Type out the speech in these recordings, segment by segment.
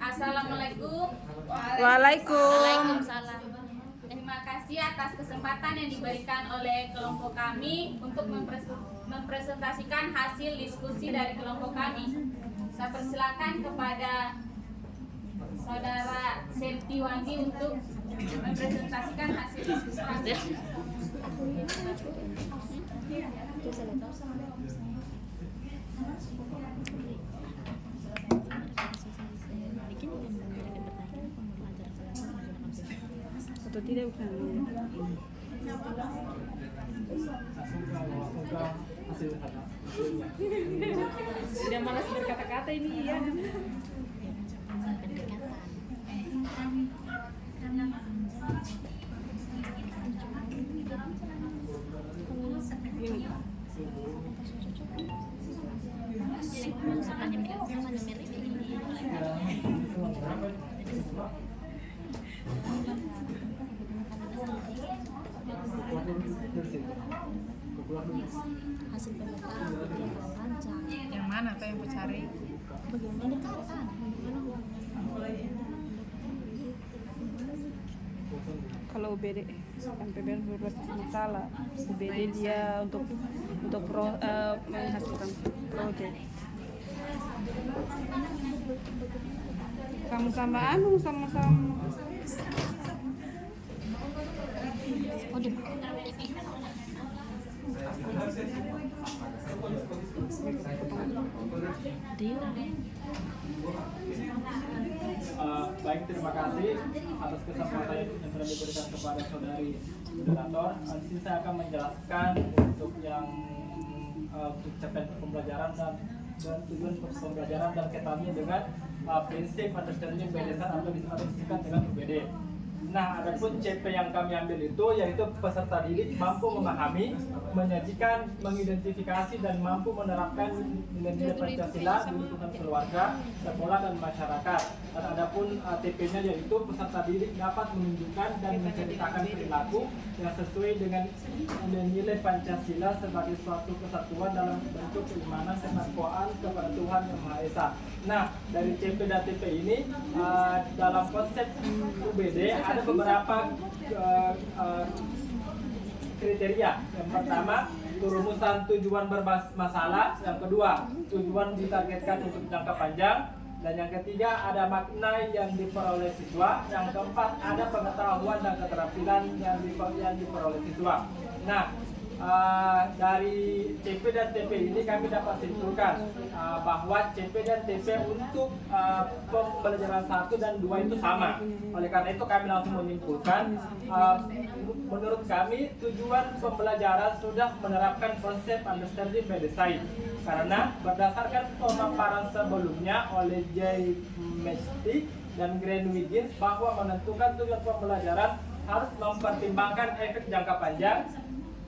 Assalamualaikum. Waalaikumsalam. Terima kasih atas kesempatan yang diberikan oleh kelompok kami untuk mempresentasikan hasil diskusi dari kelompok kami. Saya persilakan kepada Saudara Septiwandi untuk mempresentasikan hasil diskusi kami. Atau tidak bukan? Sudah malas berkata-kata ini ya. Hasil pemetaan lancar. Yang mana Pak yang mau cari? Bagaimana pendekatan? Kalau UBD MPBN berbasis masalah, UBD dia untuk menghasilkan proyek. Sama-sama sama-sama. Baik, terima kasih atas kesempatan yang telah diberikan kepada saudari moderator. Di sini saya akan menjelaskan untuk yang capaian pembelajaran dan tujuan pembelajaran dan kaitannya dengan prinsip understanding by design atau disingkat dengan UBD. Nah, adapun CP yang kami ambil itu yaitu peserta didik mampu memahami, menyajikan, mengidentifikasi dan mampu menerapkan nilai-nilai Pancasila di lingkungan keluarga, sekolah dan masyarakat. Dan adapun TP-nya yaitu peserta didik dapat menunjukkan dan menceritakan perilaku yang sesuai dengan nilai-nilai Pancasila sebagai suatu kesatuan dalam bentuk keimanan dan takwaan kepada Tuhan Yang Maha Esa. Nah, dari CP dan TP ini dalam konsep UBD ada beberapa kriteria. Yang pertama, rumusan tujuan berbasis masalah. Yang kedua, tujuan ditargetkan untuk jangka panjang. Dan yang ketiga, ada makna yang diperoleh siswa. Yang keempat, ada pengetahuan dan keterampilan yang diperoleh siswa. Nah, dari CP dan TP ini kami dapat simpulkan bahwa CP dan TP untuk pembelajaran 1 dan 2 itu sama. Oleh karena itu kami langsung menyimpulkan menurut kami tujuan pembelajaran sudah menerapkan konsep understanding by design. Karena berdasarkan pemaparan sebelumnya oleh J. Mestik dan Greenwich bahwa menentukan tujuan pembelajaran harus mempertimbangkan efek jangka panjang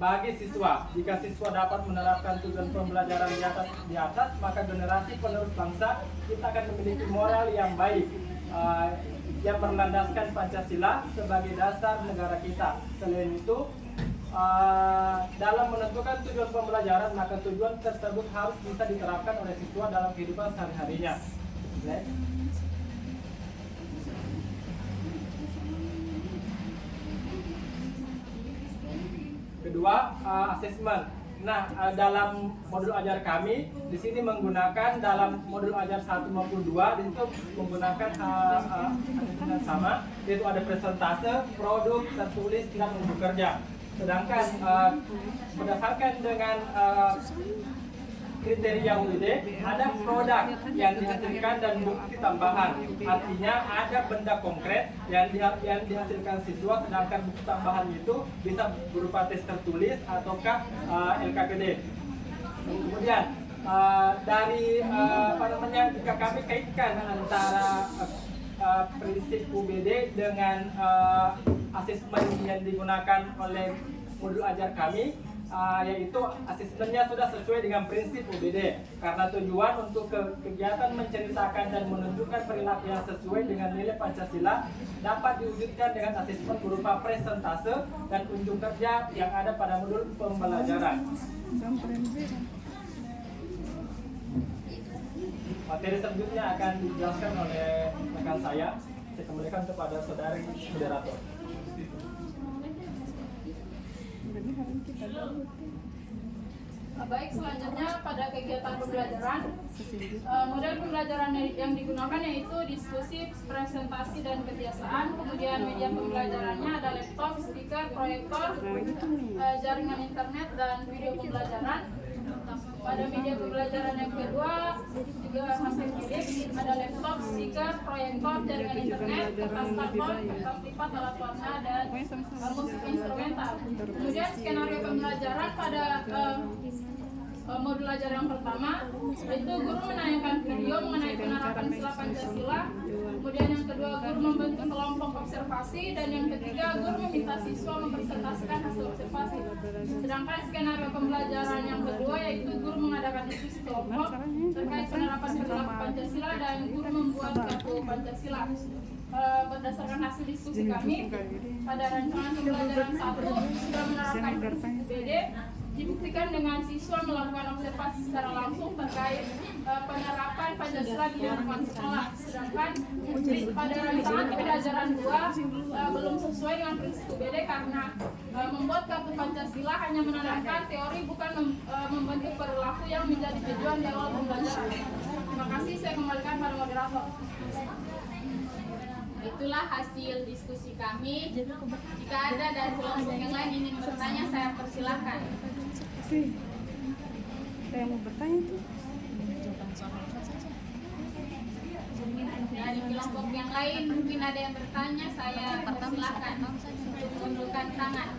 bagi siswa. Jika siswa dapat menerapkan tujuan pembelajaran di atas, maka generasi penerus bangsa kita akan memiliki moral yang baik yang berlandaskan Pancasila sebagai dasar negara kita. Selain itu, dalam menentukan tujuan pembelajaran, maka tujuan tersebut harus bisa diterapkan oleh siswa dalam kehidupan sehari-harinya. Kedua, asesmen. Nah, dalam modul ajar kami di sini menggunakan dalam modul ajar 1 maupun 2 itu menggunakan asesmen sama, yaitu ada presentase, produk, tertulis dan unjuk kerja. Sedangkan berdasarkan dengan kriteria UID, ada produk yang dihasilkan dan bukti tambahan. Artinya ada benda konkret yang dihasilkan siswa, sedangkan bukti tambahan itu bisa berupa tes tertulis ataukah LKPD. Kemudian dari jika kami kaitkan antara prinsip UBD dengan asesmen yang digunakan oleh modul ajar kami, yaitu asesmennya sudah sesuai dengan prinsip UBD karena tujuan untuk kegiatan menceritakan dan menunjukkan perilaku yang sesuai dengan nilai Pancasila dapat diwujudkan dengan asesmen berupa presentase dan unjuk kerja yang ada pada modul pembelajaran. Materi selanjutnya akan dijelaskan oleh rekan saya kembalikan kepada saudari moderator. Baik, selanjutnya pada kegiatan pembelajaran, model pembelajaran yang digunakan yaitu diskusi, presentasi, dan kebiasaan. Kemudian media pembelajarannya ada laptop, speaker, proyektor, jaringan internet, dan video pembelajaran. Pada media pembelajaran yang kedua juga masih mirip, ada laptop, speaker, proyektor, jaringan internet, kertas karton, kertas lipat, alat warna, dan musik instrumental. Kemudian skenario pembelajaran pada modul belajar yang pertama itu guru menayangkan video mengenai penerapan sila Pancasila. Kemudian yang kedua, guru membentuk kelompok observasi, dan yang ketiga, guru meminta siswa mempresentasikan hasil observasi. Sedangkan skenario pembelajaran yang kedua yaitu guru mengadakan diskusi kelompok terkait penerapan perilaku Pancasila dan guru membuat kartu Pancasila. Berdasarkan hasil diskusi kami pada rancangan pembelajaran 1 sudah menerapkan UBD, dibuktikan dengan siswa melakukan observasi secara langsung terkait penerapan Pancasila di lingkungan sekolah. Sedangkan pada rancangan pembelajaran 2 belum sesuai dengan prinsip UBD karena membuat kartu Pancasila hanya menanamkan teori, bukan membentuk perilaku yang menjadi tujuan di awal pembelajaran. Terima kasih, saya kembalikan pada moderator. Itulah hasil diskusi kami. Jika ada dari kelompok yang lain ingin bertanya, saya persilahkan. Ada yang mau bertanya tuh? Dari kelompok yang lain mungkin ada yang bertanya, saya persilahkan untuk menundukkan tangan.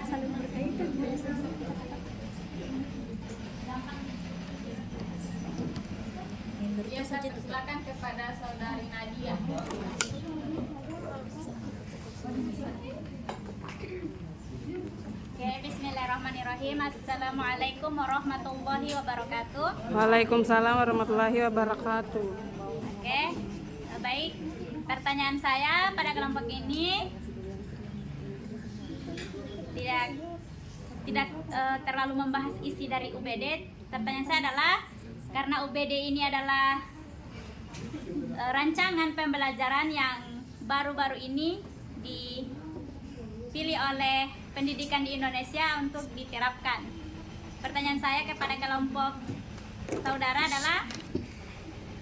Saling berkaitan biasanya. Ya, saya persilahkan kepada saudari Nadia. Oke, bismillahirrahmanirrahim. Assalamualaikum warahmatullahi wabarakatuh. Waalaikumsalam warahmatullahi wabarakatuh. Oke, baik. Pertanyaan saya pada kelompok ini tidak terlalu membahas isi dari UBD. Pertanyaan saya adalah, karena UBD ini adalah rancangan pembelajaran yang baru-baru ini dipilih oleh pendidikan di Indonesia untuk diterapkan. Pertanyaan saya kepada kelompok saudara adalah,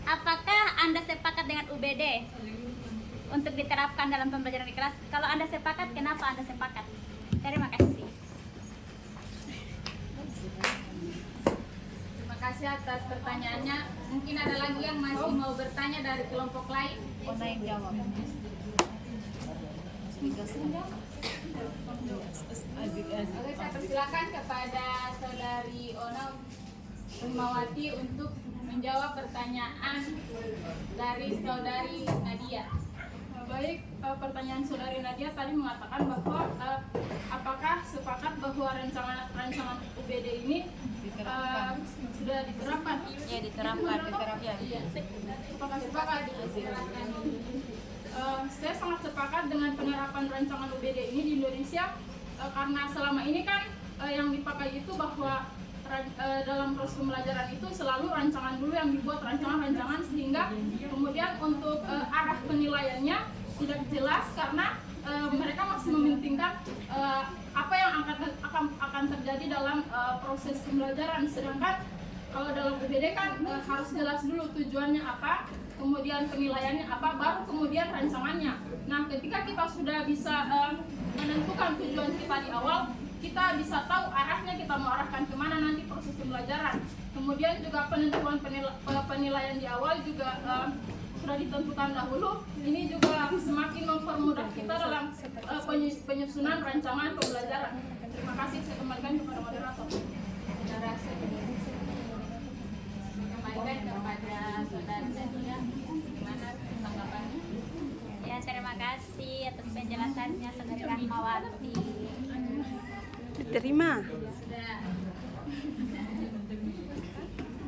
apakah Anda sepakat dengan UBD untuk diterapkan dalam pembelajaran di kelas? Kalau Anda sepakat, kenapa Anda sepakat? Terima kasih. Terima kasih atas pertanyaannya. Mungkin ada lagi yang masih mau bertanya dari kelompok lain. Oke, saya persilakan kepada saudari Ona Rumawati untuk menjawab pertanyaan dari saudari Nadia. Baik, pertanyaan saudari Nadia tadi mengatakan bahwa apakah sepakat bahwa rancangan UBD ini sudah diterapkan? Ya, diterapkan. Iya. Apakah sepakat? Saya sangat sepakat dengan penerapan rancangan UBD ini di Indonesia, karena selama ini kan yang dipakai itu bahwa dalam proses pembelajaran itu selalu rancangan dulu yang dibuat, rancangan sehingga kemudian untuk arah penilaiannya tidak jelas karena mereka masih mementingkan apa yang akan terjadi dalam proses pembelajaran. Sedangkan kalau dalam UBD kan harus jelas dulu tujuannya apa, kemudian penilaiannya apa, baru kemudian rancangannya. Nah, ketika kita sudah bisa menentukan tujuan kita di awal, kita bisa tahu arahnya, kita mau arahkan kemana nanti proses pembelajaran. Kemudian juga penentuan penilaian di awal juga sudah ditentukan dahulu. Ini juga semakin mempermudah kita dalam penyusunan rancangan pembelajaran. Terima kasih, saya kembalikan kepada moderator. Kembalikan kepada saudari Nadia. Gimana tanggapannya? Ya, terima kasih atas penjelasannya saudari Rahmawati. Diterima. Sudah.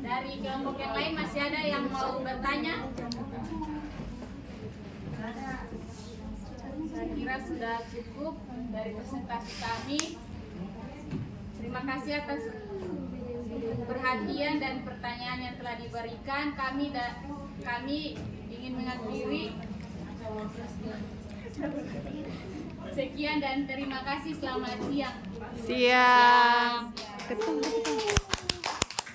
Dari kelompok yang lain masih ada yang mau bertanya? Saya kira sudah cukup dari presentasi kami. Terima kasih atas perhatian dan pertanyaan yang telah diberikan. Kami ingin mengakhiri. Sekian dan terima kasih. Selamat siang. Siang. Ketemu.